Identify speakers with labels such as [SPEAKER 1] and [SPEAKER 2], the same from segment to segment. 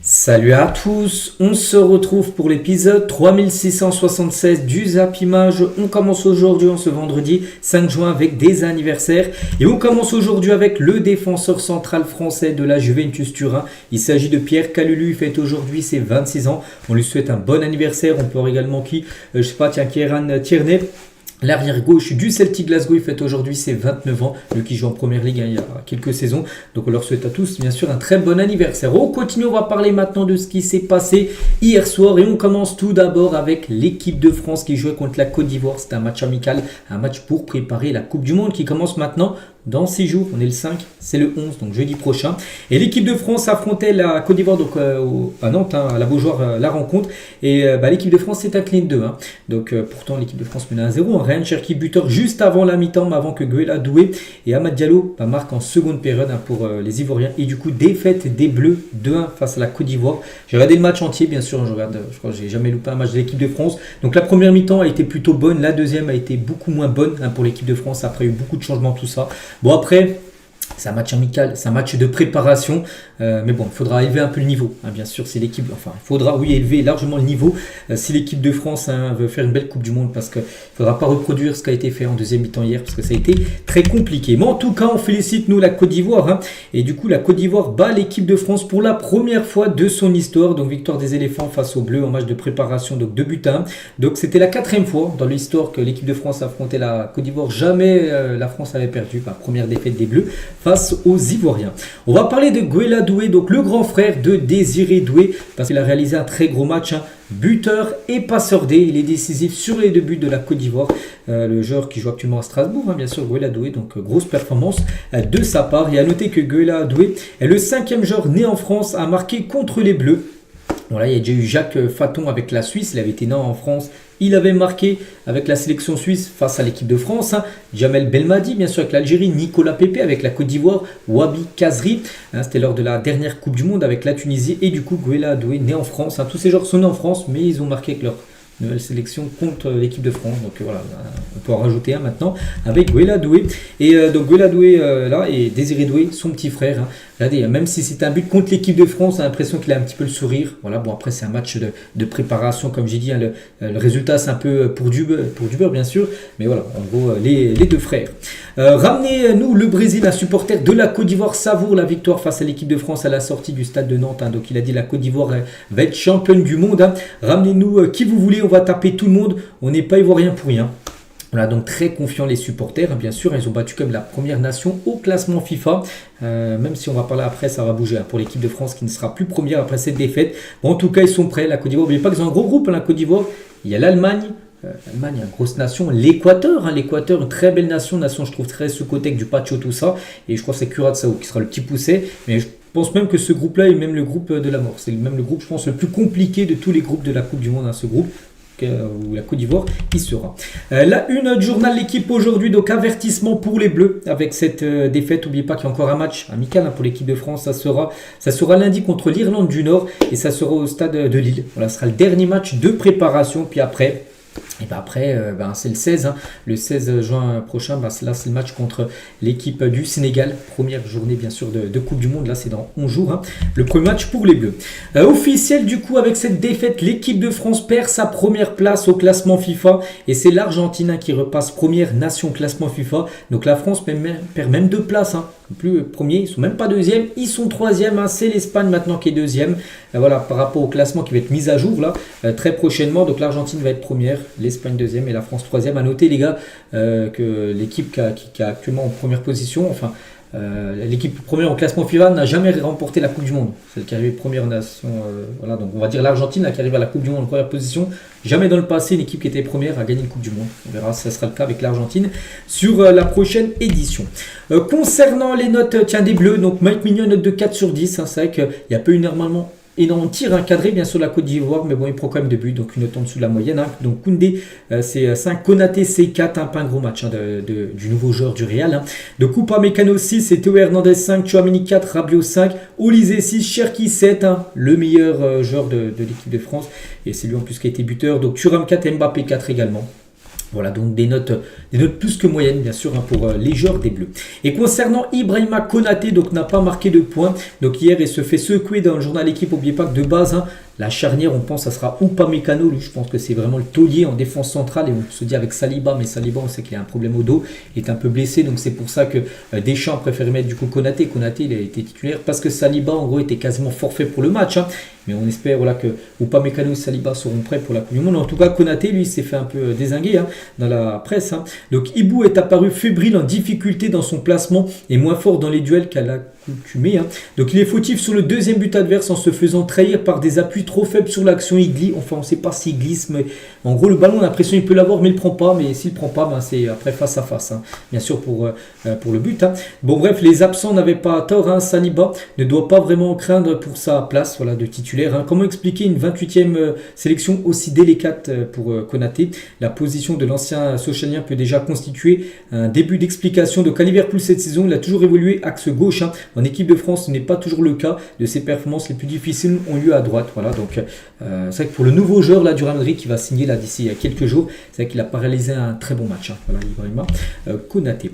[SPEAKER 1] Salut à tous, on se retrouve pour l'épisode 3676 du Zap Image. On commence aujourd'hui, ce vendredi 5 juin, avec des anniversaires. Et on commence aujourd'hui avec le défenseur central français de la Juventus Turin. Il s'agit de Pierre Kalulu, il fête aujourd'hui ses 26 ans. On lui souhaite un bon anniversaire. On peut voir également Kieran Tierney. L'arrière gauche du Celtic Glasgow, il fête aujourd'hui ses 29 ans, lui qui joue en première ligue il y a quelques saisons. Donc on leur souhaite à tous bien sûr un très bon anniversaire. On continue, on va parler maintenant de ce qui s'est passé hier soir et on commence tout d'abord avec l'équipe de France qui jouait contre la Côte d'Ivoire. C'était un match amical, un match pour préparer la Coupe du Monde qui commence maintenant dans 6 jours. On est le 5, c'est le 11, donc jeudi prochain. Et l'équipe de France affrontait la Côte d'Ivoire donc, à Nantes, à la Beaujoire, la rencontre. Et l'équipe de France s'est inclinée de 2. Donc pourtant l'équipe de France menait à 0. Ryan Cherki buteur juste avant la mi-temps, mais avant que Guela Doué et Amad Diallo marquent en seconde période pour les Ivoiriens. Et du coup, défaite des Bleus 2-1 face à la Côte d'Ivoire. J'ai regardé le match entier, bien sûr. Je crois que j'ai jamais loupé un match de l'équipe de France. Donc la première mi-temps a été plutôt bonne. La deuxième a été beaucoup moins bonne pour l'équipe de France. Après, il y a eu beaucoup de changements, tout ça. Bon, après, c'est un match amical, c'est un match de préparation, mais bon, il faudra élever un peu le niveau, bien sûr, si l'équipe, il faudra, élever largement le niveau si l'équipe de France veut faire une belle Coupe du Monde, parce qu'il ne faudra pas reproduire ce qui a été fait en deuxième mi-temps hier, parce que ça a été très compliqué. Mais en tout cas, on félicite, nous, la Côte d'Ivoire, et du coup, la Côte d'Ivoire bat l'équipe de France pour la première fois de son histoire, donc victoire des éléphants face aux Bleus en match de préparation, donc 2 buts à 1. Donc c'était la 4e fois dans l'histoire que l'équipe de France affrontait la Côte d'Ivoire, jamais la France avait perdu, première défaite des Bleus face aux Ivoiriens. On va parler de Guela Doué, donc le grand frère de Désiré Doué, parce qu'il a réalisé un très gros match, buteur et passeur D. Il est décisif sur les 2 buts de la Côte d'Ivoire. Le joueur qui joue actuellement à Strasbourg, bien sûr, Guela Doué, donc grosse performance de sa part. Et à noter que Guela Doué est le 5e joueur né en France à marquer contre les Bleus. Voilà, il y a déjà eu Jacques Faton avec la Suisse, il avait été né en France. Il avait marqué avec la sélection suisse face à l'équipe de France. Jamel Belmadi, bien sûr, avec l'Algérie. Nicolas Pepe avec la Côte d'Ivoire. Wabi Kazri, c'était lors de la dernière Coupe du Monde avec la Tunisie. Et du coup, Guela Doué, né en France. Tous ces joueurs sont nés en France, mais ils ont marqué avec leur nouvelle sélection contre l'équipe de France. Donc voilà, on peut en rajouter un maintenant avec Guela Doué. Et donc Guela Doué là et Désiré Doué, son petit frère. Regardez, même si c'est un but contre l'équipe de France, on a l'impression qu'il a un petit peu le sourire. Voilà, bon après c'est un match de préparation, comme j'ai dit, le résultat c'est un peu pour du beurre bien sûr, mais voilà, en gros les deux frères. Ramenez-nous le Brésil, un supporter de la Côte d'Ivoire savoure la victoire face à l'équipe de France à la sortie du stade de Nantes. Donc il a dit la Côte d'Ivoire va être championne du monde. Ramenez-nous qui vous voulez, on va taper tout le monde, on n'est pas ivoirien pour rien. Voilà, donc très confiants les supporters, bien sûr, ils ont battu comme la première nation au classement FIFA, même si on va parler après, ça va bouger pour l'équipe de France qui ne sera plus première après cette défaite. Bon, en tout cas, ils sont prêts, la Côte d'Ivoire, n'oubliez pas qu'ils ont un gros groupe, la Côte d'Ivoire, il y a l'Allemagne, une grosse nation, l'Équateur, une très belle nation, je trouve très sous-côté avec du Pacho, tout ça, et je crois que c'est Curaçao qui sera le petit poussé, mais je pense même que ce groupe-là est même le groupe de la mort, c'est même le groupe, je pense, le plus compliqué de tous les groupes de la Coupe du Monde, ce groupe. Où la Côte d'Ivoire y sera. La une du journal L'équipe aujourd'hui, donc avertissement pour les Bleus avec cette défaite. N'oubliez pas qu'il y a encore un match amical pour l'équipe de France. Ça sera lundi contre l'Irlande du Nord et ça sera au stade de Lille. Voilà, ce sera le dernier match de préparation. Puis après, c'est le 16. Le 16 juin prochain, là c'est le match contre l'équipe du Sénégal. Première journée bien sûr de Coupe du Monde. Là c'est dans 11 jours. Le premier match pour les Bleus. Officiel du coup avec cette défaite, l'équipe de France perd sa première place au classement FIFA. Et c'est l'Argentine qui repasse première nation au classement FIFA. Donc la France perd même 2 places. Plus premier, ils sont même pas deuxième, ils sont troisième. C'est l'Espagne maintenant qui est deuxième. Voilà, par rapport au classement qui va être mis à jour là très prochainement. Donc l'Argentine va être première, l'Espagne deuxième et la France troisième. À noter les gars que l'équipe qui est actuellement en première position, l'équipe première au classement FIFA n'a jamais remporté la Coupe du Monde. Celle qui est arrivée première nation. Voilà, donc on va dire l'Argentine qui arrive à la Coupe du Monde en première position. Jamais dans le passé, une équipe qui était première a gagné une Coupe du Monde. On verra si ça sera le cas avec l'Argentine sur la prochaine édition. Concernant les notes des Bleus, donc Mike Mignon, note de 4 sur 10. C'est vrai qu'il n'y a pas eu normalement énorme tir cadré bien sûr la Côte d'Ivoire, mais bon il prend quand même 2 buts, donc une note en dessous de la moyenne. Donc Koundé c'est 5, Konaté c'est 4, pas un gros match du nouveau joueur du Real. De Coupa Mécano 6, c'est Théo Hernandez 5, Tchouaméni 4, Rabiot 5, Olysée 6, Cherki 7, le meilleur joueur de l'équipe de France, et c'est lui en plus qui a été buteur. Donc Thuram 4, Mbappé 4 également. Voilà, donc des notes plus que moyennes, bien sûr, hein, pour les joueurs des Bleus. Et concernant Ibrahima Konaté, donc n'a pas marqué de points. Donc hier, il se fait secouer dans le journal Équipe. N'oubliez pas que de base, hein, la charnière, on pense que ça sera Upamecano. Lui, je pense que c'est vraiment le taulier en défense centrale. Et on se dit avec Saliba, mais Saliba, on sait qu'il a un problème au dos. Il est un peu blessé, donc c'est pour ça que Deschamps a préféré mettre du coup Konaté. Konaté, il a été titulaire parce que Saliba, en gros, était quasiment forfait pour le match. Hein. Mais on espère voilà, que Upamecano et Saliba seront prêts pour la Coupe du Monde. En tout cas, Konaté, lui, s'est fait un peu dézinguer hein, dans la presse. Hein. Donc, Ibou est apparu fébrile, en difficulté dans son placement et moins fort dans les duels qu'à l'accoutumée. Hein. Donc, il est fautif sur le deuxième but adverse en se faisant trahir par des appuis trop faibles sur l'action. Il glisse, enfin, on ne sait pas s'il glisse, mais en gros, le ballon, on a l'impression qu'il peut l'avoir, mais il ne le prend pas. Mais s'il ne le prend pas, ben, c'est après face à face, hein. Bien sûr, pour le but. Hein. Bon, bref, les absents n'avaient pas tort. Hein. Saliba ne doit pas vraiment craindre pour sa place voilà, de titulaire. Hein. Comment expliquer une 28e sélection aussi délicate pour Konaté? La position de l'ancien Sochalien peut déjà constituer un début d'explication. Donc à Liverpool cette saison, il a toujours évolué axe gauche. Hein. En équipe de France, ce n'est pas toujours le cas. De ses performances les plus difficiles ont lieu à droite. Voilà, donc c'est vrai que pour le nouveau joueur là, du Real Madrid qui va signer là d'ici quelques jours, c'est vrai qu'il a pas réalisé un très bon match. Hein. Voilà, Ibrahima Konaté.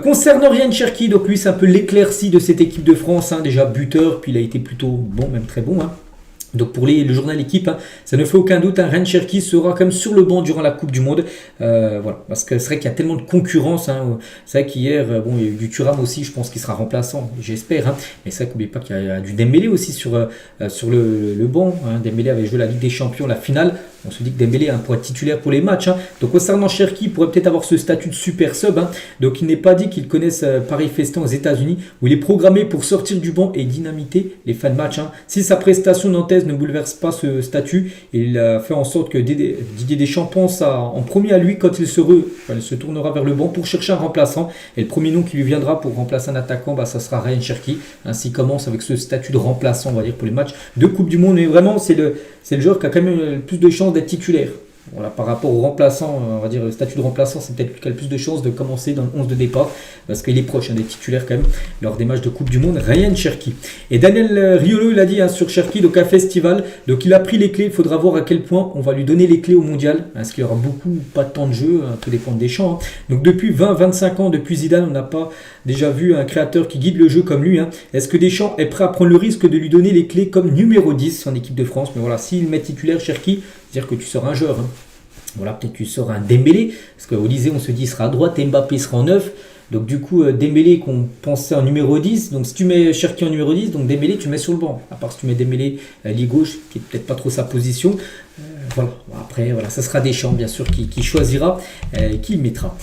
[SPEAKER 1] Concernant Ryan Cherki, donc lui c'est un peu l'éclairci de cette équipe de France. Hein. Déjà buteur, puis il a été plutôt bon, même très bon. Hein. Donc pour le journal Équipe, hein, ça ne fait aucun doute, hein, Ryan Cherki sera quand même sur le banc durant la Coupe du Monde. Voilà, parce que c'est vrai qu'il y a tellement de concurrence. Hein, c'est vrai qu'hier, bon, il y a eu du Thuram aussi, je pense qu'il sera remplaçant, j'espère. Hein, mais c'est vrai qu'oubliez pas qu'il y a du Dembélé aussi sur le banc. Hein, Dembélé avait joué la Ligue des Champions, la finale. On se dit que Dembélé pourrait être titulaire pour les matchs. Hein. Donc concernant Cherki, il pourrait peut-être avoir ce statut de super sub. Hein. Donc il n'est pas dit qu'il connaisse Paris Festin aux États-Unis, où il est programmé pour sortir du banc et dynamiter les fins de match. Hein. Si sa prestation nantaise ne bouleverse pas ce statut, il a fait en sorte que Didier Deschamps pense en premier à lui quand il se tournera vers le banc pour chercher un remplaçant. Et le premier nom qui lui viendra pour remplacer un attaquant, ça sera Ryan Cherki. Ainsi commence avec ce statut de remplaçant, on va dire, pour les matchs de Coupe du Monde. Mais vraiment, c'est le joueur qui a quand même le plus de chances d'être titulaire. Voilà, par rapport au remplaçant, on va dire le statut de remplaçant, c'est peut-être qu'il a le plus de chances de commencer dans le 11 de départ, parce qu'il est proche des titulaires quand même lors des matchs de Coupe du Monde. Ryan Cherki. Et Daniel Riolo, il a dit sur Cherki, donc un festival, donc il a pris les clés, il faudra voir à quel point on va lui donner les clés au mondial, parce qu'il y aura beaucoup, pas de temps de jeu, tout dépend des champs. Hein. Donc depuis 20-25 ans, depuis Zidane, on n'a pas déjà vu un créateur qui guide le jeu comme lui. Hein. Est-ce que Deschamps est prêt à prendre le risque de lui donner les clés comme numéro 10 en équipe de France? Mais voilà, s'il met titulaire Cherki, c'est-à-dire que tu seras un joueur. Hein. Voilà, peut-être tu seras un Dembélé, parce qu'au lycée on se dit il sera à droite, Mbappé sera en 9. Donc du coup Dembélé qu'on pensait en numéro 10, donc si tu mets Cherki en numéro 10, donc Dembélé tu mets sur le banc. À part si tu mets Dembélé lié gauche, qui est peut-être pas trop sa position. Voilà. Après, voilà, ça sera Deschamps, bien sûr, qui choisira, qui mettra.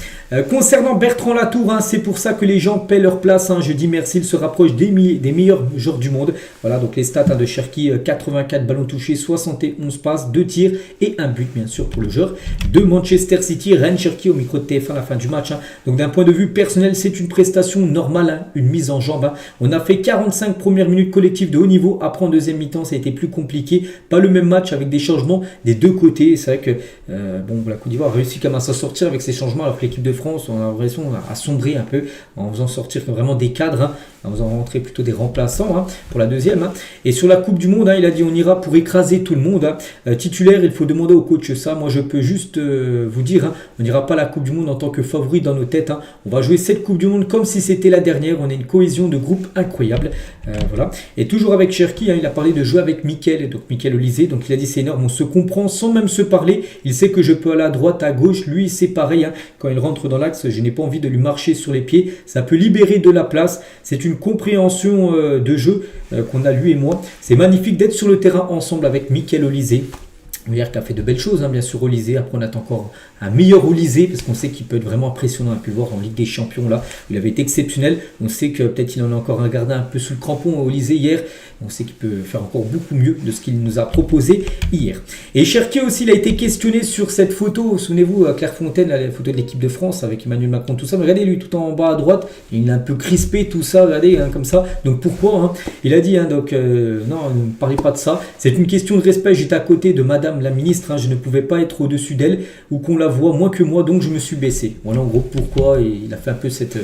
[SPEAKER 1] Concernant Bertrand Latour, hein, c'est pour ça que les gens paient leur place. Hein, je dis merci, il se rapproche des meilleurs joueurs du monde. Voilà, donc les stats de Cherki, 84 ballons touchés, 71 passes, 2 tirs et un but, bien sûr, pour le joueur de Manchester City. Ryan Cherki au micro de TF1 à la fin du match. Hein. Donc d'un point de vue personnel, c'est une prestation normale, hein, une mise en jambe. Hein. On a fait 45 premières minutes collectives de haut niveau. Après, en deuxième mi-temps, ça a été plus compliqué. Pas le même match avec des changements des deux côtés. C'est vrai que la Côte d'Ivoire a réussi quand même à s'en sortir avec ces changements, alors que l'équipe de France, on a l'impression, a sombré un peu en faisant sortir vraiment des cadres, hein, en faisant rentrer plutôt des remplaçants hein, pour la deuxième. Hein. Et sur la Coupe du Monde, hein, il a dit on ira pour écraser tout le monde. Hein. Titulaire, il faut demander au coach ça. Moi, je peux juste vous dire, hein, on n'ira pas à la Coupe du Monde en tant que favori dans nos têtes. Hein. On va jouer cette Coupe du Monde comme si c'était la dernière. On a une cohésion de groupe incroyable. Voilà. Et toujours avec Cherki, hein, il a parlé de jouer avec Mickaël, donc Mickaël Olysée. Donc il a dit c'est énorme, on se comprend sans même se parler. Il sait que je peux aller à droite, à gauche. Lui, c'est pareil. Hein. Quand il rentre dans l'axe, je n'ai pas envie de lui marcher sur les pieds. Ça peut libérer de la place. C'est une compréhension de jeu qu'on a lui et moi. C'est magnifique d'être sur le terrain ensemble avec Mickaël Olysée. Hier, qui a fait de belles choses, hein, bien sûr, Olysée. Après, on attend encore un meilleur Olysée, parce qu'on sait qu'il peut être vraiment impressionnant. On a pu le voir en Ligue des Champions, là, où il avait été exceptionnel. On sait que peut-être il en a encore gardé un peu sous le crampon, Olysée, hier. On sait qu'il peut faire encore beaucoup mieux de ce qu'il nous a proposé hier. Et Cherki aussi, il a été questionné sur cette photo. Souvenez-vous, à Clairefontaine, la photo de l'équipe de France, avec Emmanuel Macron, tout ça. Mais regardez, lui, tout en bas à droite, il est un peu crispé, tout ça, regardez, hein, comme ça. Donc, pourquoi hein. Il a dit, hein, donc, non, ne parlez pas de ça. C'est une question de respect. J'étais à côté de Madame la ministre, hein, je ne pouvais pas être au-dessus d'elle ou qu'on la voit moins que moi, donc je me suis baissé. Voilà en gros pourquoi il a fait un peu cette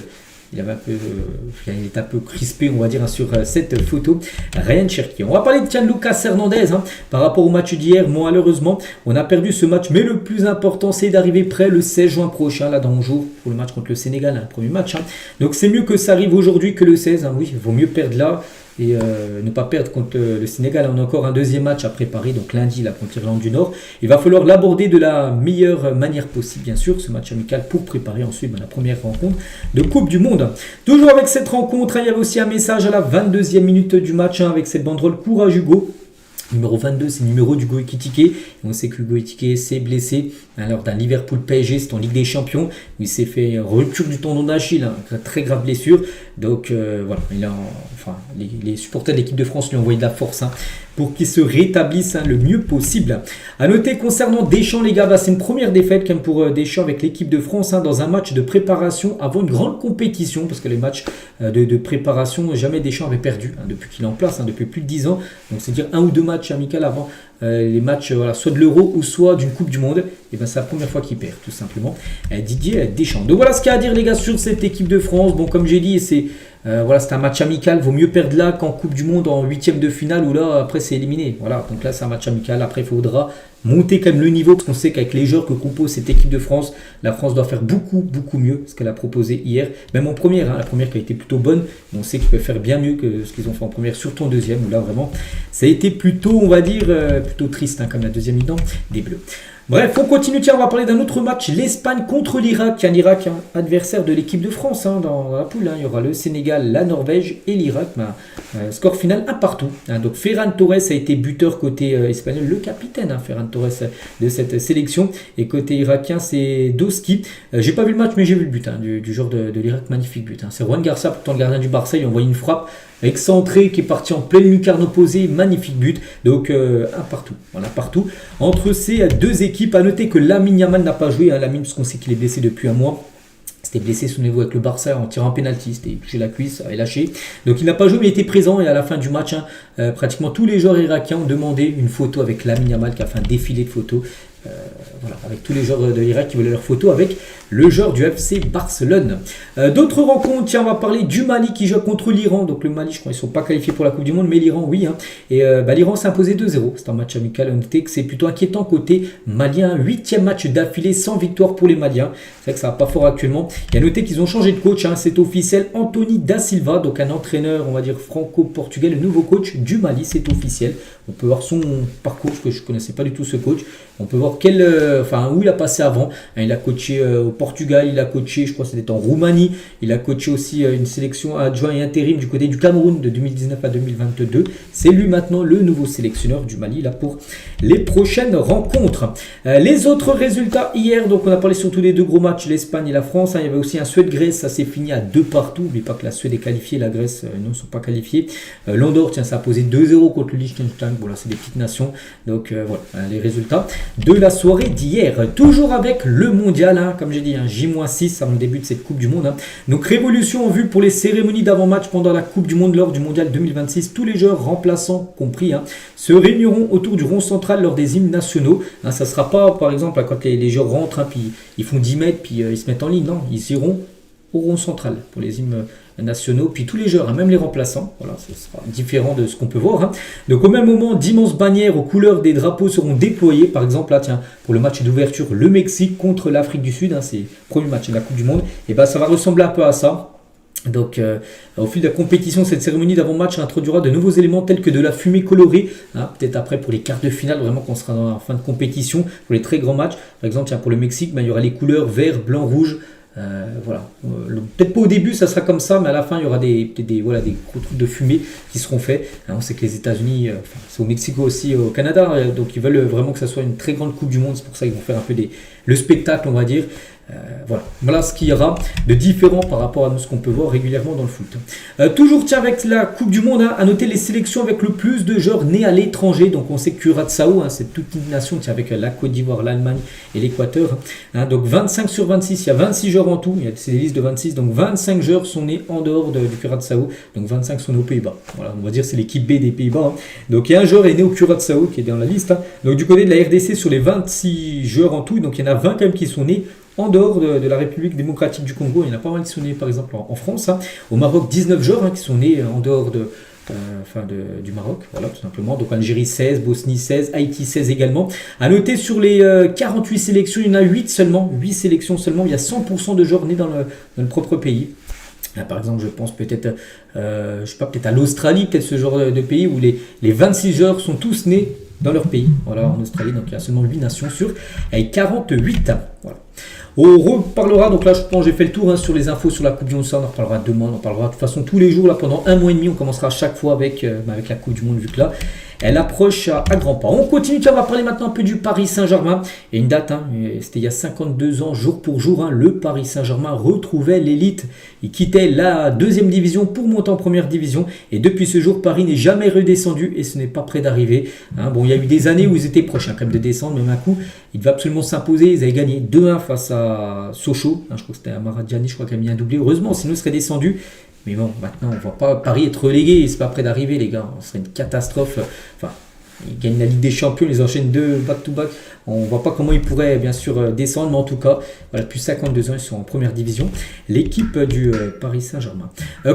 [SPEAKER 1] il est un peu crispé, on va dire, sur cette photo. Ryan Cherki. On va parler de Lucas Hernandez par rapport au match d'hier. Malheureusement, on a perdu ce match, mais le plus important, c'est d'arriver prêt le 16 juin prochain. Là, dans on joue pour le match contre le Sénégal, le premier match. Donc, c'est mieux que ça arrive aujourd'hui que le 16. Oui, il vaut mieux perdre là. Et ne pas perdre contre le Sénégal. On a encore un deuxième match à préparer, donc lundi là, contre l'Irlande du Nord. Il va falloir l'aborder de la meilleure manière possible, bien sûr, ce match amical, pour préparer ensuite la première rencontre de Coupe du Monde. Toujours avec cette rencontre, il y avait aussi un message à la 22e minute du match avec cette banderole Courage Hugo. Numéro 22, c'est le numéro d'Hugo Ekitike. On sait qu'Hugo Ekitike s'est blessé lors d'un Liverpool PSG, c'est en Ligue des Champions, où il s'est fait rupture du tendon d'Achille, très grave blessure. Donc voilà, les supporters de l'équipe de France lui ont envoyé de la force pour qu'il se rétablisse le mieux possible. A noter concernant Deschamps, les gars, c'est une première défaite quand même pour Deschamps avec l'équipe de France dans un match de préparation avant une grande compétition, parce que les matchs de préparation, jamais Deschamps avait perdu depuis qu'il est en place, depuis plus de 10 ans. Donc c'est dire un ou deux matchs amicaux avant les matchs soit de l'Euro ou soit d'une Coupe du Monde. Et c'est la première fois qu'il perd, tout simplement, Didier Deschamps. Donc voilà ce qu'il y a à dire, les gars, sur cette équipe de France. Bon, comme j'ai dit, c'est un match amical. Vaut mieux perdre là qu'en Coupe du Monde en 8e de finale, où là après c'est éliminé. Voilà, donc là c'est un match amical. Après il faudra monter quand même le niveau, parce qu'on sait qu'avec les joueurs que compose cette équipe de France, la France doit faire beaucoup mieux ce qu'elle a proposé hier, même en première, la première qui a été plutôt bonne, mais on sait qu'ils peuvent faire bien mieux que ce qu'ils ont fait en première, surtout en deuxième, où là vraiment ça a été plutôt, on va dire, plutôt triste, comme la deuxième mi-temps des Bleus. Bref, on continue. Tiens, on va parler d'un autre match, l'Espagne contre l'Irak. Un Irak adversaire de l'équipe de France dans la poule. Il y aura le Sénégal, la Norvège et l'Irak. Score final 1-1. Donc Ferran Torres a été buteur côté espagnol, le capitaine Ferran Torres de cette sélection. Et côté irakien, c'est Doski. J'ai pas vu le match, mais j'ai vu le but du joueur de l'Irak. Magnifique but. C'est Juan Garça, pourtant le gardien du Barça. Il a envoyé une frappe excentré qui est parti en pleine lucarne opposée, magnifique but. Donc 1-1. Voilà, partout entre ces deux équipes. À noter que Lamine Yamal n'a pas joué, Lamine, parce qu'on sait qu'il est blessé depuis un mois. C'était blessé, souvenez-vous, avec le Barça en tirant un penalty, c'était touché la cuisse, avait lâché. Donc il n'a pas joué, mais il était présent. Et à la fin du match, pratiquement tous les joueurs irakiens ont demandé une photo avec Lamine Yamal, qui a fait un défilé de photos. Avec tous les joueurs de l'Irak qui voulaient leur photo avec le joueur du FC Barcelone. D'autres rencontres, tiens, on va parler du Mali qui joue contre l'Iran. Donc le Mali, je crois qu'ils ne sont pas qualifiés pour la Coupe du Monde, mais l'Iran, oui. Et l'Iran s'est imposé 2-0. C'est un match amical. On notait que c'est plutôt inquiétant côté malien. 8e match d'affilée sans victoire pour les Maliens. C'est vrai que ça va pas fort actuellement. Il y a noté qu'ils ont changé de coach. C'est officiel. Anthony Da Silva, donc un entraîneur, on va dire franco-portugais, le nouveau coach du Mali, c'est officiel. On peut voir son parcours, parce que je ne connaissais pas du tout ce coach. On peut voir où il a passé avant. Il a coaché au Portugal, il a coaché, je crois que c'était en Roumanie. Il a coaché aussi une sélection adjoint et intérim du côté du Cameroun de 2019 à 2022. C'est lui maintenant le nouveau sélectionneur du Mali là pour les prochaines rencontres. Les autres résultats hier, donc on a parlé surtout des deux gros matchs, l'Espagne et la France. Il y avait aussi un Suède-Grèce, ça s'est fini à 2-2. N'oubliez pas que la Suède est qualifiée, la Grèce ne sont pas qualifiés. L'Andorre, tiens, ça a posé 2-0 contre le Liechtenstein. Voilà, c'est des petites nations. Donc voilà les résultats de la soirée d'hier. Toujours avec le mondial, comme j'ai dit, J-6 avant le début de cette Coupe du Monde. Donc révolution en vue pour les cérémonies d'avant-match pendant la Coupe du Monde lors du mondial 2026. Tous les joueurs remplaçants compris se réuniront autour du rond central lors des hymnes nationaux. Ça ne sera pas par exemple quand les joueurs rentrent, puis ils font 10 mètres, puis ils se mettent en ligne. Non, ils iront au rond central pour les hymnes nationaux, puis tous les joueurs, même les remplaçants. Voilà, ce sera différent de ce qu'on peut voir. Donc au même moment, d'immenses bannières aux couleurs des drapeaux seront déployées. Par exemple, là, tiens, pour le match d'ouverture, le Mexique contre l'Afrique du Sud, c'est le premier match de la Coupe du Monde. Et ça va ressembler un peu à ça. Donc, au fil de la compétition, cette cérémonie d'avant-match introduira de nouveaux éléments tels que de la fumée colorée. Peut-être après pour les quarts de finale, vraiment quand on sera dans la fin de compétition, pour les très grands matchs. Par exemple, tiens, pour le Mexique, il y aura les couleurs vert, blanc, rouge. Peut-être pas au début ça sera comme ça, mais à la fin il y aura des gros trucs de fumée qui seront faits. On sait que les États-Unis, c'est au Mexique aussi, au Canada, donc ils veulent vraiment que ça soit une très grande Coupe du Monde. C'est pour ça qu'ils vont faire un peu le spectacle, on va dire. Voilà ce qu'il y aura de différent par rapport à ce qu'on peut voir régulièrement dans le foot. Toujours avec la Coupe du Monde, à noter les sélections avec le plus de joueurs nés à l'étranger. Donc on sait que Curaçao, c'est toute une nation, avec la Côte d'Ivoire, l'Allemagne et l'Équateur. Donc 25 sur 26, il y a 26 joueurs en tout, c'est des listes de 26, donc 25 joueurs sont nés en dehors du Curaçao, donc 25 sont nés aux Pays-Bas. Voilà, on va dire c'est l'équipe B des Pays-Bas. Donc il y a un joueur est né au Curaçao qui est dans la liste. Donc du côté de la RDC, sur les 26 joueurs en tout, donc il y en a 20 quand même qui sont nés en dehors de la République démocratique du Congo. Il y en a pas mal qui sont nés par exemple en France. Au Maroc, 19 joueurs qui sont nés en dehors du Maroc, voilà, tout simplement. Donc Algérie 16, Bosnie 16, Haïti 16 également. À noter sur les 48 sélections, il y en a 8 seulement, 8 sélections seulement. Il y a 100% de joueurs nés dans le propre pays. Là, par exemple, je pense peut-être, peut-être à l'Australie, peut-être ce genre de pays où les 26 joueurs sont tous nés dans leur pays. Voilà, en Australie, donc il y a seulement 8 nations sur avec 48. Voilà. On reparlera, donc là je pense que j'ai fait le tour sur les infos sur la Coupe du Monde, ça on en reparlera demain, on en parlera de toute façon tous les jours, là pendant un mois et demi, on commencera à chaque fois avec la Coupe du Monde, vu que là elle approche à grands pas. On continue, on va parler maintenant un peu du Paris Saint-Germain, et une date, c'était il y a 52 ans, jour pour jour, le Paris Saint-Germain retrouvait l'élite, il quittait la deuxième division pour monter en première division, et depuis ce jour, Paris n'est jamais redescendu, et ce n'est pas près d'arriver. Bon, il y a eu des années où ils étaient proches quand même de descendre, mais un coup, ils devaient absolument s'imposer, ils avaient gagné 2-1 face à Sochaux, je crois que c'était Amara Diani, je crois qu'il a mis un doublé, heureusement, sinon il serait descendu. Mais bon, maintenant, on ne voit pas Paris être relégué, c'est pas près d'arriver, les gars. Ce serait une catastrophe. Enfin, ils gagnent la Ligue des Champions, ils enchaînent 2 back-to-back. On ne voit pas comment ils pourraient, bien sûr, descendre, mais en tout cas, voilà, depuis 52 ans, ils sont en première division. L'équipe du Paris Saint-Germain.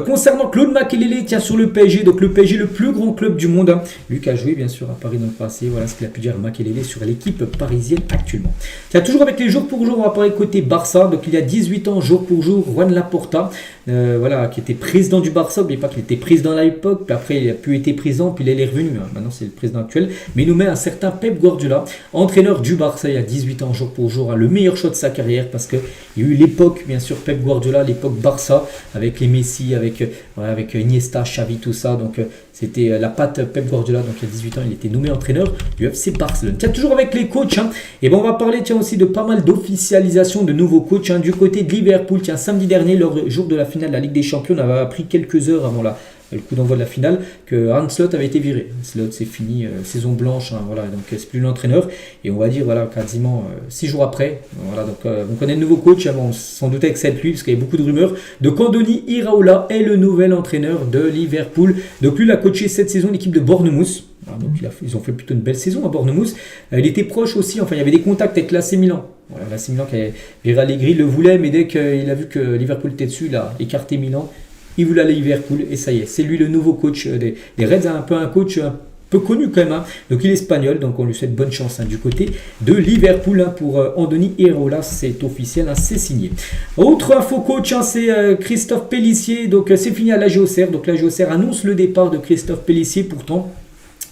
[SPEAKER 1] Concernant Claude Makelele, tiens, sur le PSG, donc le PSG, le plus grand club du monde. Lui qui a joué, bien sûr, à Paris dans le passé. Voilà ce qu'il a pu dire Makelele sur l'équipe parisienne actuellement. Tiens, toujours avec les jours pour jour, on va parler côté Barça. Donc il y a 18 ans, jour pour jour, Juan Laporta, voilà, qui était président du Barça. N'oubliez pas qu'il était président à l'époque, puis après il a pu être président, puis il est revenu. Maintenant c'est le président actuel. Mais il nous met un certain Pep Guardiola, entraîneur du Barça il y a 18 ans, jour pour jour, le meilleur choix de sa carrière, parce qu'il y a eu l'époque, bien sûr, Pep Guardiola, l'époque Barça, avec les Messi, avec Iniesta, Xavi, tout ça. Donc c'était la patte Pep Guardiola. Donc il y a 18 ans, il était nommé entraîneur du FC Barcelone. Tiens, toujours avec les coachs, et on va parler aussi de pas mal d'officialisation de nouveaux coachs du côté de Liverpool. Tiens, samedi dernier, le jour de la finale de la Ligue des Champions, on avait appris quelques heures avant le coup d'envoi de la finale que Arne Slot avait été viré. Slot, c'est fini, saison blanche, voilà, donc c'est plus l'entraîneur. Et on va dire, voilà, quasiment 6 jours après, voilà, donc on connaît le nouveau coach, on s'en doutait que c'est lui, parce qu'il y a beaucoup de rumeurs. Donc Andoni Iraola est le nouvel entraîneur de Liverpool. Donc lui, il a coaché cette saison l'équipe de Bournemouth. Donc ils ont fait plutôt une belle saison à Bournemouth. Il était proche aussi, enfin il y avait des contacts avec l'AC Milan. Voilà, l'AC Milan qui avait Allegri le voulait, mais dès qu'il a vu que Liverpool était dessus, il a écarté Milan. Il voulait aller à Liverpool et ça y est, c'est lui le nouveau coach des Reds, un coach un peu connu quand même. Donc il est espagnol, donc on lui souhaite bonne chance du côté de Liverpool pour Andoni Iraola, c'est officiel, c'est signé. Autre info coach, c'est Christophe Pélissier, donc c'est fini à l'AG Auxerre. Donc l'AG Auxerre annonce le départ de Christophe Pélissier, pourtant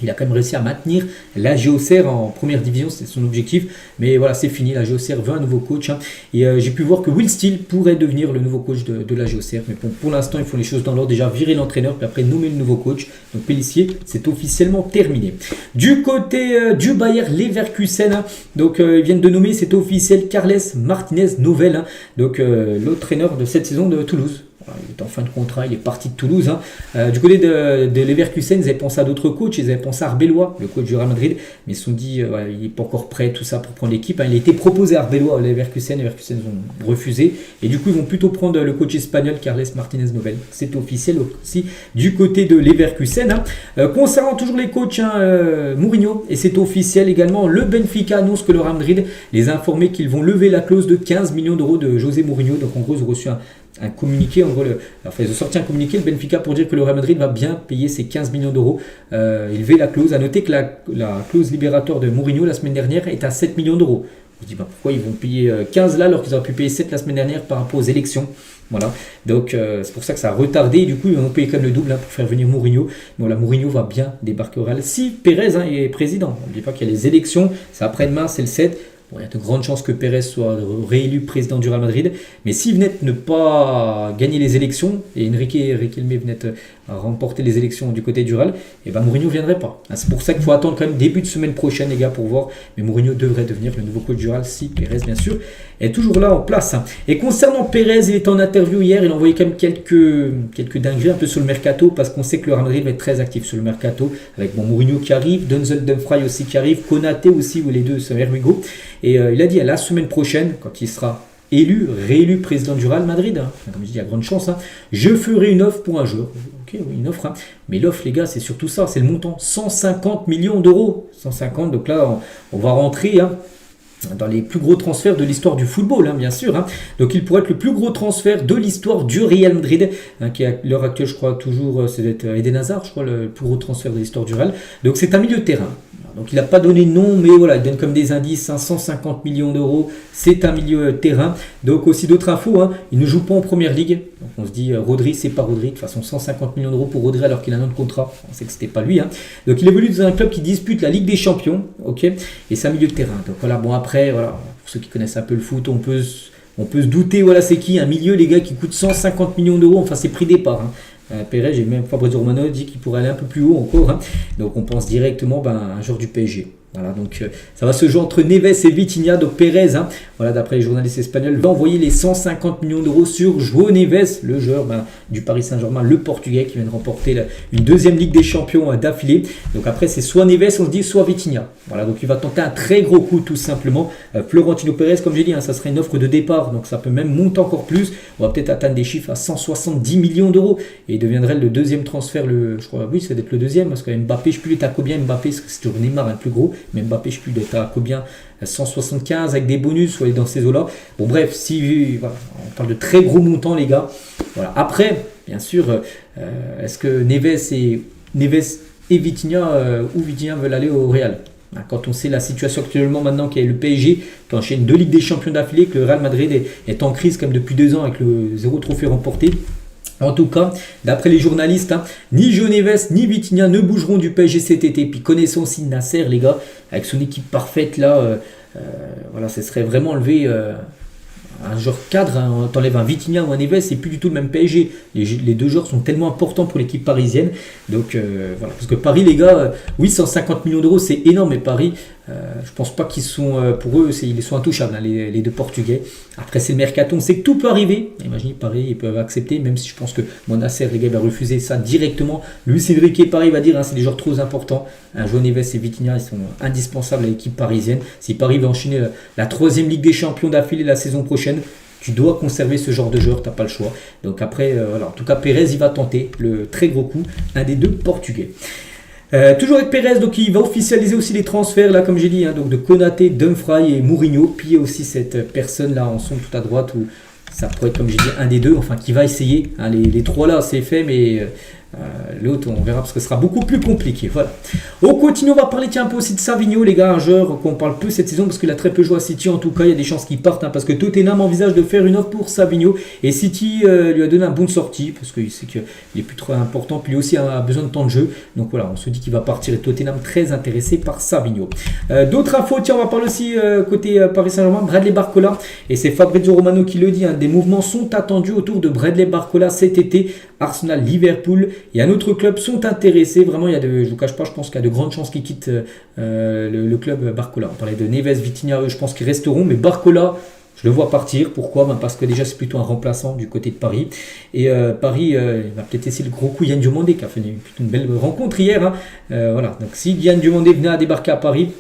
[SPEAKER 1] il a quand même réussi à maintenir l'AG Auxerre en première division, c'était son objectif. Mais voilà, c'est fini, l'AG Auxerre veut un nouveau coach. Et j'ai pu voir que Will Steele pourrait devenir le nouveau coach de l'AG Auxerre. Mais bon, pour l'instant, ils font les choses dans l'ordre. Déjà virer l'entraîneur, puis après nommer le nouveau coach. Donc Pélissier, c'est officiellement terminé. Du côté du Bayer Leverkusen, donc ils viennent de nommer, c'est officiel, Carles Martinez Novel. Donc l'entraîneur de cette saison de Toulouse. Il est en fin de contrat, il est parti de Toulouse. Du côté de Leverkusen, ils avaient pensé à d'autres coachs, ils avaient pensé à Arbeloa, le coach du Real Madrid, mais ils se sont dit il n'est pas encore prêt, tout ça, pour prendre l'équipe. Il a été proposé à Arbeloa à Leverkusen, les Leverkusen ont refusé, et du coup ils vont plutôt prendre le coach espagnol Carles Martinez Novel. C'est officiel aussi du côté de Leverkusen. Concernant toujours les coachs, Mourinho, et c'est officiel également, le Benfica annonce que le Real Madrid les a informés qu'ils vont lever la clause de 15 millions d'euros de José Mourinho. Donc en gros ils ont reçu un communiqué, ils ont sorti un communiqué, le Benfica, pour dire que le Real Madrid va bien payer ses 15 millions d'euros, élever la clause. A noter que la clause libératoire de Mourinho la semaine dernière est à 7 millions d'euros. Je dis pourquoi ils vont payer 15 là alors qu'ils auraient pu payer 7 la semaine dernière par rapport aux élections. Voilà, donc c'est pour ça que ça a retardé. Du coup, ils vont payer quand même le double pour faire venir Mourinho. Mais voilà, Mourinho va bien débarquer au Real si Pérez est président. N'oubliez pas qu'il y a les élections, c'est après-demain, c'est le 7. Bon, il y a de grandes chances que Pérez soit réélu président du Real Madrid. Mais s'il venait ne pas gagner les élections, et Enrique Riquelme venait à remporter les élections du côté du Real, et Mourinho ne viendrait pas. C'est pour ça qu'il faut attendre quand même début de semaine prochaine, les gars, pour voir. Mais Mourinho devrait devenir le nouveau coach du Real si Pérez, bien sûr, est toujours là en place. Et concernant Pérez, il était en interview hier, il a envoyé quand même quelques dingueries un peu sur le mercato, parce qu'on sait que le Real Madrid va être très actif sur le mercato, avec Mourinho qui arrive, Denzel Dumfries aussi qui arrive, Konaté aussi, où les deux sont Erwigo. Et il a dit à la semaine prochaine, quand il sera réélu président du Real Madrid, comme je dis, il y a grande chance, je ferai une offre pour un joueur. Ok, oui, une offre. Mais l'offre, les gars, c'est surtout ça, c'est le montant. 150 millions d'euros. 150, donc là, on va rentrer dans les plus gros transferts de l'histoire du football, hein, bien sûr. Hein. Donc il pourrait être le plus gros transfert de l'histoire du Real Madrid, hein, qui est à l'heure actuelle, je crois, toujours, c'est d'être Eden Hazard, je crois, le plus gros transfert de l'histoire du Real. Donc c'est un milieu de terrain. Donc il n'a pas donné de nom, mais voilà, il donne comme des indices, 150 millions d'euros, c'est un milieu de terrain. Donc aussi d'autres infos, hein, il ne joue pas en première ligue. Donc on se dit, Rodri, c'est pas Rodri. De toute façon, 150 millions d'euros pour Rodri alors qu'il a un autre contrat. On sait que c'était pas lui. Hein. Donc il évolue dans un club qui dispute la Ligue des Champions, ok, et c'est un milieu de terrain. Donc voilà, bon après, voilà, pour ceux qui connaissent un peu le foot, on peut se douter, voilà, c'est qui un milieu, les gars, qui coûte 150 millions d'euros, enfin c'est prix départ. Hein. Pérez, j'ai même Fabrizio Romano dit qu'il pourrait aller un peu plus haut encore. Hein. Donc on pense directement à un joueur du PSG. Voilà, donc ça va se jouer entre Neves et Vitinha. Donc Pérez, hein, voilà, d'après les journalistes espagnols, va envoyer les 150 millions d'euros sur João Neves, le joueur du Paris Saint-Germain, le Portugais, qui vient de remporter une deuxième Ligue des Champions d'affilée. Donc après, c'est soit Neves, on se dit, soit Vitinha. Voilà, donc il va tenter un très gros coup, tout simplement. Florentino Pérez, comme j'ai dit, hein, ça serait une offre de départ, donc ça peut même monter encore plus. On va peut-être atteindre des chiffres à 170 millions d'euros. Et il deviendrait le deuxième transfert, je crois, oui, c'est d'être le deuxième, parce que Mbappé, je ne sais plus, il est à combien Mbappé, parce que c'est toujours Neymar, le plus gros. Mais Mbappé, je ne sais plus, il est à combien, 175 avec des bonus, ou aller dans ces eaux-là. Bon, bref, si voilà, on parle de très gros montants, les gars. Voilà. Après, bien sûr, est-ce que Neves et Vitinha ou Vitinha veulent aller au Real? Quand on sait la situation actuellement maintenant qu'il y a le PSG qui enchaîne 2 Ligues des Champions d'affilée, que le Real Madrid est en crise comme depuis 2 ans avec le 0 trophée remporté. En tout cas, d'après les journalistes, hein, ni João Neves ni Vitinha ne bougeront du PSG cet été. Puis connaissons aussi Nasser, les gars, avec son équipe parfaite là, voilà, ce serait vraiment enlever un joueur cadre, hein, t'enlèves un Vitinha ou un Neves, c'est plus du tout le même PSG. Les deux joueurs sont tellement importants pour l'équipe parisienne. Donc voilà, parce que Paris, les gars, oui, 150 millions d'euros, c'est énorme, mais Paris, je pense pas qu'ils sont, pour eux, ils sont intouchables, hein, les deux Portugais. Après, c'est le mercato, on sait que tout peut arriver. Imaginez Paris, ils peuvent accepter, même si je pense que Nasser, les gars, va refuser ça directement. Luis Enrique et Paris va dire, hein, c'est des joueurs trop importants. João Neves et Vitinha, ils sont indispensables à l'équipe parisienne. Si Paris va enchaîner la 3e Ligue des Champions d'affilée la saison prochaine, tu dois conserver ce genre de joueur, tu n'as pas le choix. Donc après, voilà, en tout cas, Pérez, il va tenter le très gros coup, un des deux Portugais. Toujours avec Pérez, donc il va officialiser aussi les transferts, là, comme j'ai dit, hein, donc de Konaté, Dumfries et Mourinho. Puis il y a aussi cette personne là en son tout à droite où ça pourrait être, comme j'ai dit, un des deux, enfin qui va essayer. Hein, les trois là, c'est fait, mais l'autre, on verra parce que ce sera beaucoup plus compliqué. Voilà. On continue, on va parler un peu aussi de Savinho, les gars, un joueur qu'on parle peu cette saison parce qu'il a très peu joué à City. En tout cas, il y a des chances qu'il parte, hein, parce que Tottenham envisage de faire une offre pour Savinho et City lui a donné un bon de sortie parce qu'il sait qu'il est plus trop important, puis lui aussi a besoin de temps de jeu. Donc voilà, on se dit qu'il va partir et Tottenham très intéressé par Savinho. D'autres infos, tiens, on va parler aussi côté Paris Saint-Germain, Bradley Barcola, et c'est Fabrizio Romano qui le dit, hein, des mouvements sont attendus autour de Bradley Barcola cet été. Arsenal, Liverpool et un autre club sont intéressés. Vraiment, je ne vous cache pas, je pense qu'il y a de grandes chances qu'ils quittent le club Barcola. On parlait de Neves, Vitinha, je pense qu'ils resteront, mais Barcola, je le vois partir. Pourquoi? Parce que déjà, c'est plutôt un remplaçant du côté de Paris. Et Paris, il va peut-être essayer le gros coup Yann Diomandé, qui a fait une belle rencontre hier. Hein. Voilà. Donc, si Yann Diomandé venait à débarquer à Paris,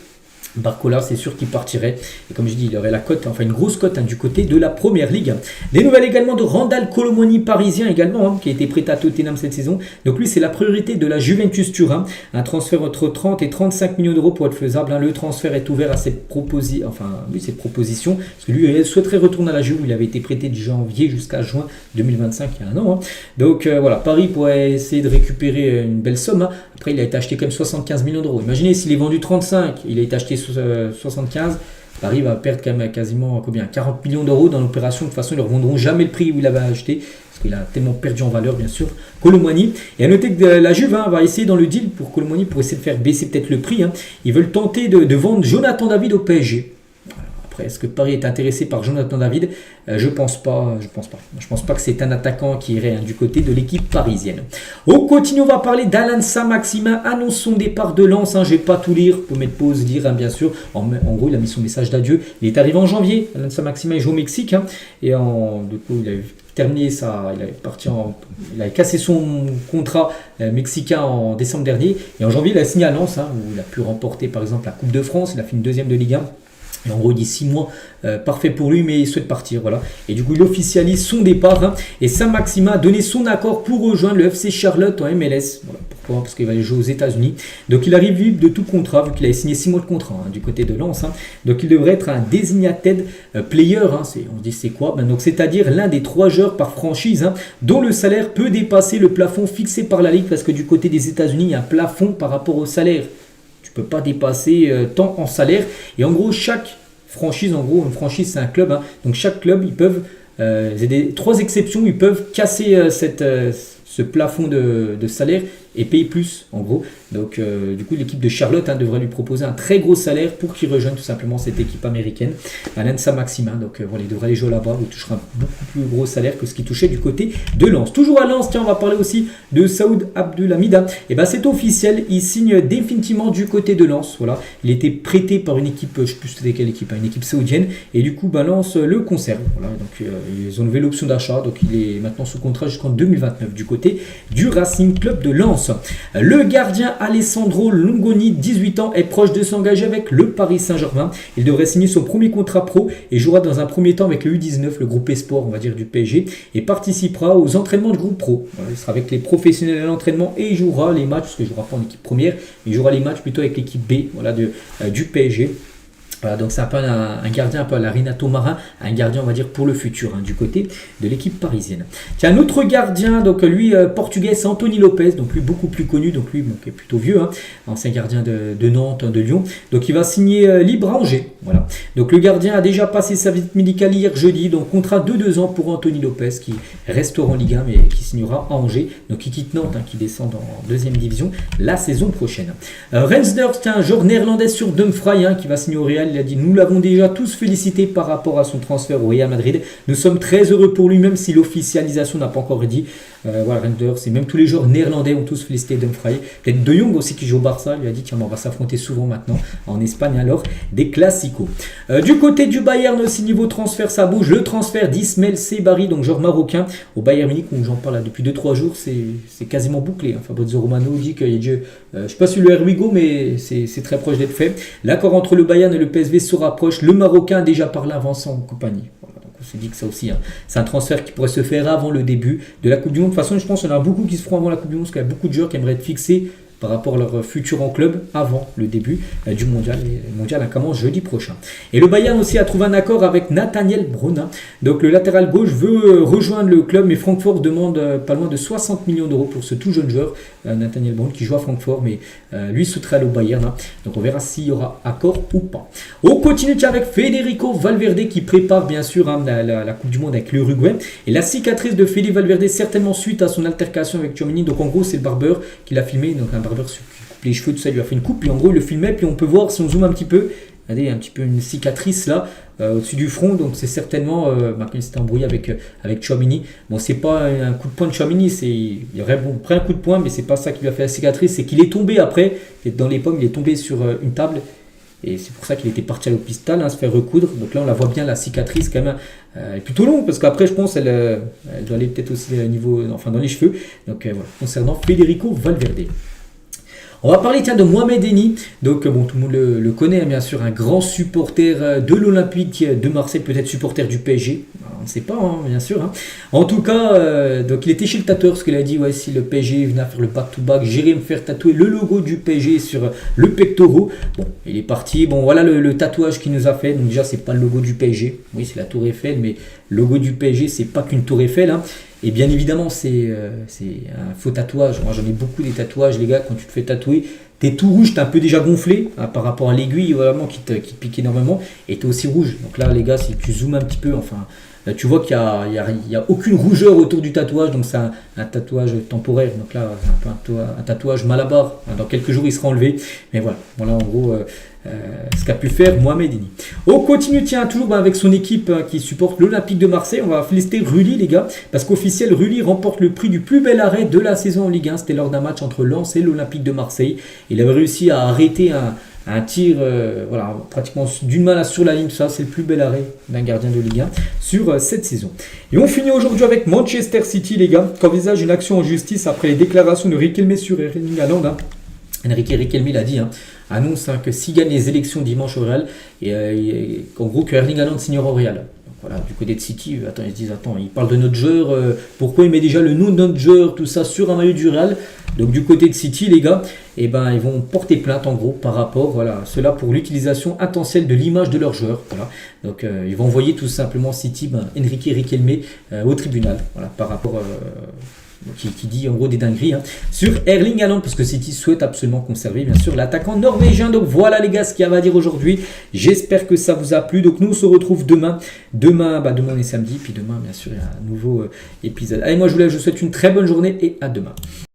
[SPEAKER 1] Barcola, c'est sûr qu'il partirait. Et comme je dis, il aurait la cote, enfin une grosse cote, hein, du côté de la Première Ligue. Des nouvelles également de Randal Colomoni, parisien également, hein, qui a été prêté à Tottenham cette saison. Donc lui, c'est la priorité de la Juventus Turin. Un transfert entre 30 et 35 millions d'euros pour être faisable. Hein. Le transfert est ouvert à cette proposition. Parce que lui, il souhaiterait retourner à la Juve où il avait été prêté de janvier jusqu'à juin 2025, il y a un an. Hein. Donc voilà, Paris pourrait essayer de récupérer une belle somme. Hein. Après, il a été acheté comme 75 millions d'euros. Imaginez s'il est vendu 35, il a été acheté 75, Paris va perdre quand même quasiment 40 millions d'euros dans l'opération. De toute façon, ils ne revendront jamais le prix où il avait acheté parce qu'il a tellement perdu en valeur, bien sûr. Colomani. Et à noter que la Juve, hein, va essayer dans le deal pour Colomani pour essayer de faire baisser peut-être le prix. Hein. Ils veulent tenter de vendre Jonathan David au PSG. Est-ce que Paris est intéressé par Jonathan David? Je pense pas. Je pense pas que c'est un attaquant qui irait, hein, du côté de l'équipe parisienne. On continue, on va parler d'Alan Saint-Maximin, annonce son départ de Lens. Hein, je vais pas tout lire, pour mettre pause, lire, hein, bien sûr. En gros, il a mis son message d'adieu. Il est arrivé en janvier. Alan Saint-Maximin, il joue au Mexique, hein, et du coup, il a terminé ça. Il a cassé son contrat mexicain en décembre dernier, et en janvier, il a signé à Lens, hein, où il a pu remporter par exemple la Coupe de France. Il a fait une deuxième de Ligue 1. Et en gros, il dit 6 mois, parfait pour lui, mais il souhaite partir. Voilà. Et du coup, il officialise son départ. Hein, et Saint-Maximin a donné son accord pour rejoindre le FC Charlotte en MLS. Voilà. Pourquoi? Parce qu'il va aller jouer aux États-Unis. Donc, il arrive libre de tout contrat, vu qu'il avait signé 6 mois de contrat hein, du côté de Lens. Hein. Donc, il devrait être un designated player. Hein, on se dit, c'est quoi? Donc, c'est-à-dire l'un des 3 joueurs par franchise, hein, dont le salaire peut dépasser le plafond fixé par la Ligue. Parce que du côté des États-Unis, il y a un plafond par rapport au salaire. Tu ne peux pas dépasser tant en salaire. Et en gros, chaque franchise, en gros, une franchise, c'est un club. Hein. Donc, chaque club, ils peuvent, il 3 exceptions, ils peuvent casser ce plafond de salaire et payer plus, en gros. Donc, du coup, l'équipe de Charlotte hein, devrait lui proposer un très gros salaire pour qu'il rejoigne tout simplement cette équipe américaine, Alain Saint-Maximin. Donc, voilà, il devrait aller jouer là-bas. Il touchera un beaucoup plus gros salaire que ce qu'il touchait du côté de Lens. Toujours à Lens, tiens, on va parler aussi de Saoud Abdelhamid. Et ben, c'est officiel. Il signe définitivement du côté de Lens. Voilà, il était prêté par une équipe, je ne sais plus c'était quelle équipe, hein, une équipe saoudienne. Et du coup, ben, Lens le conserve. Voilà, donc, ils ont levé l'option d'achat. Donc, il est maintenant sous contrat jusqu'en 2029 du côté du Racing Club de Lens. Le gardien Alessandro Longoni, 18 ans, est proche de s'engager avec le Paris Saint-Germain. Il devrait signer son premier contrat pro et jouera dans un premier temps avec le U19, le groupe Esport, on va dire, du PSG, et participera aux entraînements du groupe pro. Voilà, il sera avec les professionnels à l'entraînement et il jouera les matchs, parce qu'il ne jouera pas en équipe première, mais il jouera les matchs plutôt avec l'équipe B voilà, du PSG. Voilà, donc c'est un peu un gardien un peu à la Renato Marin, un gardien on va dire pour le futur hein, du côté de l'équipe parisienne. Tiens, un autre gardien, donc lui portugais, c'est Anthony Lopez, donc lui beaucoup plus connu, donc lui bon, qui est plutôt vieux, hein, ancien gardien de Nantes, de Lyon, donc il va signer libre à Angers. Voilà. Donc le gardien a déjà passé sa visite médicale hier jeudi, donc contrat de 2 ans pour Anthony Lopez qui restera en Ligue 1 mais qui signera à Angers, donc il quitte Nantes, hein, qui descend en 2e division la saison prochaine. Rensdorf, tiens, un joueur néerlandais sur Dumfries hein, qui va signer au Real. Il a dit, nous l'avons déjà tous félicité par rapport à son transfert au Real Madrid. Nous sommes très heureux pour lui, même si l'officialisation n'a pas encore dit. Voilà, Reinders, et même tous les joueurs néerlandais ont tous félicité Dumfries. Peut-être De Jong aussi qui joue au Barça, lui a dit, tiens, on va s'affronter souvent maintenant en Espagne alors des classicos. Du côté du Bayern aussi, niveau transfert, ça bouge. Le transfert d'Ismaël Sebari, donc joueur marocain, au Bayern Munich, où j'en parle là, depuis 2-3 jours, c'est quasiment bouclé. Hein. Fabrizio Romano dit qu'il y a déjà, je ne sais pas si le Herwigo, mais c'est très proche d'être fait. L'accord entre le Bayern et le PSV se rapproche. Le Marocain a déjà parlé à Vincent Kompany. Voilà, donc on s'est dit que ça aussi, hein, c'est un transfert qui pourrait se faire avant le début de la Coupe du Monde. De toute façon, je pense qu'il y en a beaucoup qui se feront avant la Coupe du Monde, parce qu'il y a beaucoup de joueurs qui aimeraient être fixés par rapport à leur futur en club avant le début du mondial. Et le mondial commence jeudi prochain. Et le Bayern aussi a trouvé un accord avec Nathaniel Bruna. Donc le latéral gauche veut rejoindre le club, mais Francfort demande pas loin de 60 millions d'euros pour ce tout jeune joueur, Nathaniel Bruna, qui joue à Francfort, mais lui souhaiterait aller au Bayern. Hein. Donc on verra s'il y aura accord ou pas. On continue avec Federico Valverde qui prépare bien sûr hein, la Coupe du Monde avec l'Uruguay. Et la cicatrice de Fede Valverde, certainement suite à son altercation avec Tchouaméni. Donc en gros, c'est le barbeur qui l'a filmé. Donc un barbeur qui coupe les cheveux, tout ça, il lui a fait une coupe. Puis en gros, il le filmait. Puis on peut voir, si on zoome un petit peu, regardez, il y a un petit peu une cicatrice là, au-dessus du front. Donc c'est certainement, il s'était embrouillé avec Tchouaméni. Bon, c'est pas un coup de poing de Tchouaméni, il aurait pris un coup de poing, mais c'est pas ça qui lui a fait la cicatrice. C'est qu'il est tombé après, dans les pommes, il est tombé sur une table. Et c'est pour ça qu'il était parti à l'hôpital, hein, se faire recoudre. Donc là, on la voit bien, la cicatrice quand même est plutôt longue, parce qu'après, je pense, elle doit aller peut-être aussi au niveau, enfin dans les cheveux. Donc voilà, concernant Federico Valverde. On va parler tiens, de Mohamed Eni, donc bon, tout le monde le connaît, hein, bien sûr, un grand supporter de l'Olympique de Marseille, peut-être supporter du PSG, on ne sait pas, hein, bien sûr. Hein. En tout cas, donc il était chez le tatoueur, parce qu'il a dit, ouais, si le PSG venait à faire le back-to-back, j'irai me faire tatouer le logo du PSG sur le pectoral. Bon, il est parti, bon, voilà le tatouage qu'il nous a fait, donc déjà, c'est pas le logo du PSG, oui, c'est la Tour Eiffel, mais le logo du PSG, c'est pas qu'une Tour Eiffel, hein. Et bien évidemment, c'est un faux tatouage. Moi, j'en ai beaucoup des tatouages, les gars. Quand tu te fais tatouer, t'es tout rouge, t'es un peu déjà gonflé hein, par rapport à l'aiguille vraiment qui te pique énormément. Et t'es aussi rouge. Donc là, les gars, si tu zoomes un petit peu, enfin, tu vois qu'il n'y a aucune rougeur autour du tatouage. Donc c'est un tatouage temporaire. Donc là, c'est un peu un tatouage malabar. Dans quelques jours, il sera enlevé. Mais voilà, en gros... ce qu'a pu faire Mohamed Eni. On continue, tiens, toujours avec son équipe qui supporte l'Olympique de Marseille. On va féliciter Rulli, les gars, parce qu'officiel, Rulli remporte le prix du plus bel arrêt de la saison en Ligue 1. C'était lors d'un match entre Lens et l'Olympique de Marseille. Il avait réussi à arrêter un tir voilà, pratiquement d'une main sur la ligne. Ça, c'est le plus bel arrêt d'un gardien de Ligue 1 sur cette saison. Et on finit aujourd'hui avec Manchester City, les gars, qui envisage une action en justice après les déclarations de Riquelme sur Erling Haaland. Hein. Enrique Riquelme l'a dit, annonce que s'il gagne les élections dimanche au Real, qu'en gros que Erling Haaland signera au Real. Donc voilà, du côté de City, ils se disent, il parle de notre joueur, pourquoi il met déjà le nom de notre joueur, tout ça, sur un maillot du Real. Donc du côté de City, les gars, ils vont porter plainte en gros par rapport à cela pour l'utilisation intentionnelle de l'image de leur joueur. Voilà. Donc ils vont envoyer tout simplement City, Enrique Riquelme au tribunal, voilà, par rapport qui dit en gros des dingueries sur Erling Haaland, parce que City souhaite absolument conserver bien sûr l'attaquant norvégien. Donc voilà les gars ce qu'il y a à dire aujourd'hui. J'espère que ça vous a plu. Donc nous on se retrouve demain. Demain on est samedi, puis demain bien sûr il y a un nouveau épisode. Allez, moi je vous souhaite une très bonne journée et à demain.